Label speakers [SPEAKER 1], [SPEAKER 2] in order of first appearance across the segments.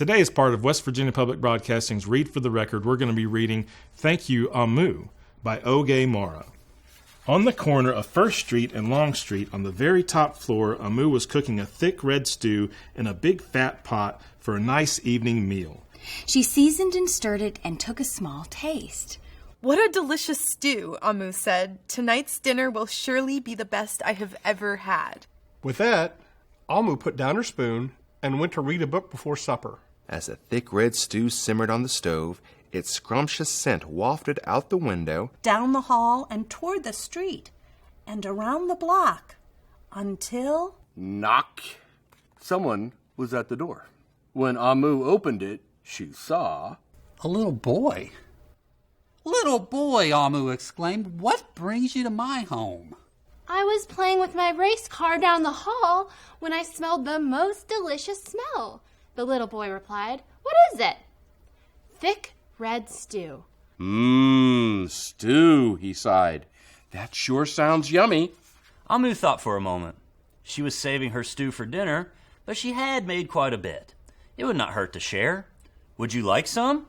[SPEAKER 1] Today, as part of West Virginia Public Broadcasting's Read for the Record, we're going to be reading Thank You, OMU by Oge Mara. On the corner of First Street and Long Street, on the very top floor, OMU was cooking a thick red stew in a big fat pot for a nice evening meal.
[SPEAKER 2] She seasoned and stirred it and took a small taste.
[SPEAKER 3] "What a delicious stew," OMU said. "Tonight's dinner will surely be the best I have ever had."
[SPEAKER 4] With that, OMU put down her spoon and went to read a book before supper.
[SPEAKER 5] As the thick red stew simmered on the stove, its scrumptious scent wafted out the window,
[SPEAKER 6] down the hall and toward the street, and around the block, until...
[SPEAKER 7] Knock! Someone was at the door. When OMU opened it, she saw...
[SPEAKER 8] a little boy. "Little boy," OMU exclaimed, "what brings you to my home?"
[SPEAKER 9] "I was playing with my race car down the hall when I smelled the most delicious smell," the little boy replied. "What is it?" "Thick red stew."
[SPEAKER 7] Stew, he sighed. "That sure sounds yummy."
[SPEAKER 10] OMU thought for a moment. She was saving her stew for dinner, but she had made quite a bit. It would not hurt to share. "Would you like some?"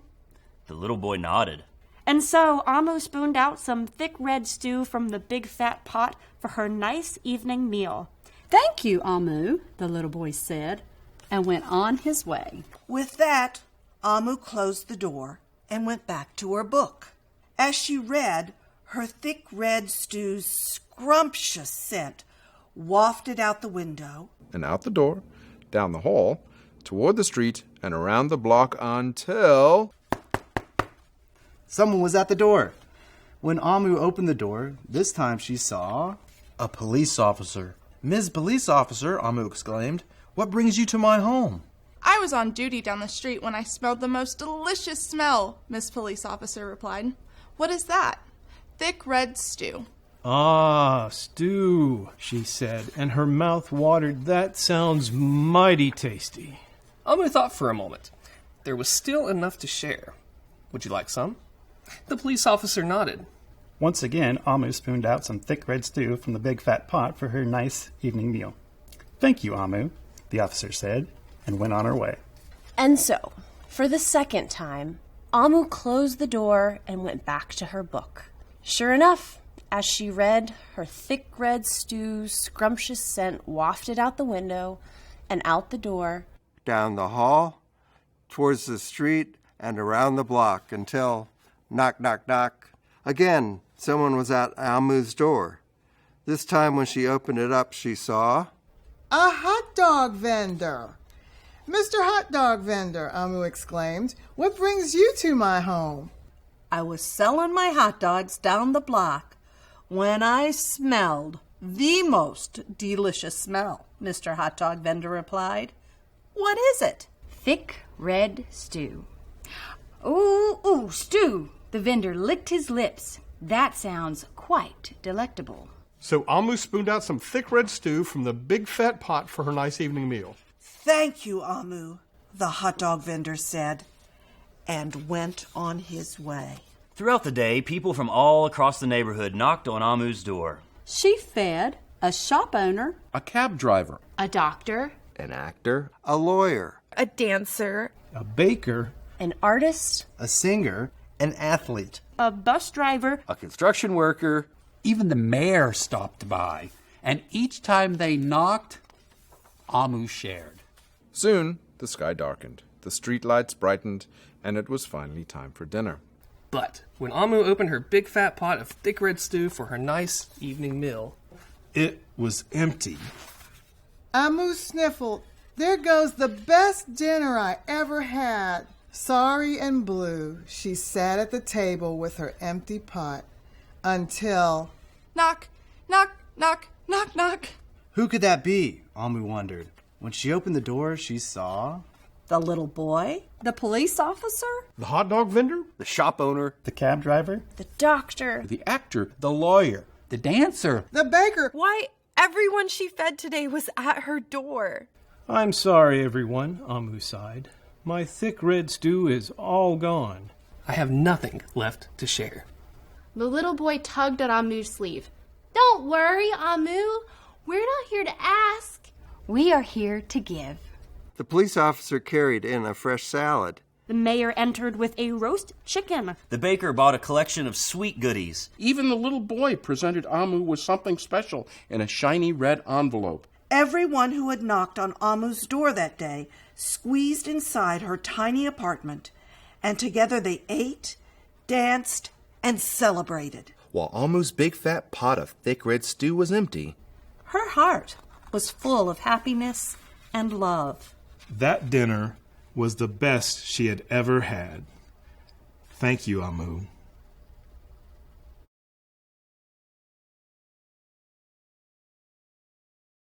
[SPEAKER 10] The little boy nodded.
[SPEAKER 6] And so OMU spooned out some thick red stew from the big fat pot for her nice evening meal.
[SPEAKER 11] "Thank you, OMU," the little boy said, and went on his way.
[SPEAKER 12] With that, OMU closed the door and went back to her book. As she read, her thick red stew's scrumptious scent wafted out the window
[SPEAKER 5] and out the door, down the hall, toward the street, and around the block until...
[SPEAKER 13] Someone was at the door. When OMU opened the door, this time she saw... a police officer. "Ms. Police Officer," OMU exclaimed, "what brings you to my home?"
[SPEAKER 3] "I was on duty down the street when I smelled the most delicious smell," Miss Police Officer replied. "What is that?" "Thick red stew."
[SPEAKER 14] "Ah, stew," she said, and her mouth watered. "That sounds mighty tasty."
[SPEAKER 4] OMU thought for a moment. There was still enough to share. "Would you like some?" The police officer nodded.
[SPEAKER 15] Once again, OMU spooned out some thick red stew from the big fat pot for her nice evening meal. "Thank you, OMU," the officer said, and went on her way.
[SPEAKER 16] And so, for the second time, OMU closed the door and went back to her book. Sure enough, as she read, her thick red stew's scrumptious scent wafted out the window and out the door,
[SPEAKER 17] down the hall, towards the street, and around the block until, knock, knock, knock, again someone was at OMU's door. This time when she opened it up, she saw...
[SPEAKER 18] "A hot dog vendor. Mr. Hot Dog Vendor," OMU exclaimed, "what brings you to my home?"
[SPEAKER 6] "I was selling my hot dogs down the block when I smelled the most delicious smell," Mr. Hot Dog Vendor replied. "What is it?"
[SPEAKER 2] Thick red stew. Ooh, stew. The vendor licked his lips. That sounds quite delectable.
[SPEAKER 4] So OMU spooned out some thick red stew from the big fat pot for her nice evening meal.
[SPEAKER 12] "Thank you, OMU," the hot dog vendor said, and went on his way.
[SPEAKER 10] Throughout the day, people from all across the neighborhood knocked on OMU's door.
[SPEAKER 11] She fed a shop owner,
[SPEAKER 7] a cab driver,
[SPEAKER 16] a doctor,
[SPEAKER 5] an actor,
[SPEAKER 17] a lawyer,
[SPEAKER 3] a dancer,
[SPEAKER 15] a baker,
[SPEAKER 16] an artist,
[SPEAKER 13] a singer, an athlete,
[SPEAKER 6] a bus driver,
[SPEAKER 7] a construction worker.
[SPEAKER 8] Even the mayor stopped by, and each time they knocked, OMU shared.
[SPEAKER 5] Soon, the sky darkened, the streetlights brightened, and it was finally time for dinner.
[SPEAKER 4] But when OMU opened her big fat pot of thick red stew for her nice evening meal,
[SPEAKER 1] it was empty.
[SPEAKER 18] OMU sniffled. "There goes the best dinner I ever had." Sorry and blue, she sat at the table with her empty pot until...
[SPEAKER 3] Knock, knock, knock, knock, knock.
[SPEAKER 13] Who could that be? OMU wondered. When she opened the door, she saw...
[SPEAKER 6] the little boy,
[SPEAKER 11] the police officer,
[SPEAKER 4] the hot dog vendor,
[SPEAKER 7] the shop owner,
[SPEAKER 15] the cab driver,
[SPEAKER 16] the doctor,
[SPEAKER 7] the actor,
[SPEAKER 8] the lawyer, the dancer,
[SPEAKER 18] the baker.
[SPEAKER 3] Why, everyone she fed today was at her door.
[SPEAKER 14] "I'm sorry, everyone," OMU sighed. "My thick red stew is all gone.
[SPEAKER 4] I have nothing left to share."
[SPEAKER 9] The little boy tugged at OMU's sleeve. "Don't worry, OMU. We're not here to ask.
[SPEAKER 2] We are here to give."
[SPEAKER 17] The police officer carried in a fresh salad.
[SPEAKER 19] The mayor entered with a roast chicken.
[SPEAKER 10] The baker bought a collection of sweet goodies.
[SPEAKER 20] Even the little boy presented Amu with something special in a shiny red envelope.
[SPEAKER 12] Everyone who had knocked on Amu's door that day squeezed inside her tiny apartment, and together they ate, danced, and celebrated.
[SPEAKER 21] While Amu's big fat pot of thick red stew was empty,
[SPEAKER 6] her heart was full of happiness and love.
[SPEAKER 1] That dinner was the best she had ever had. Thank you, Amu.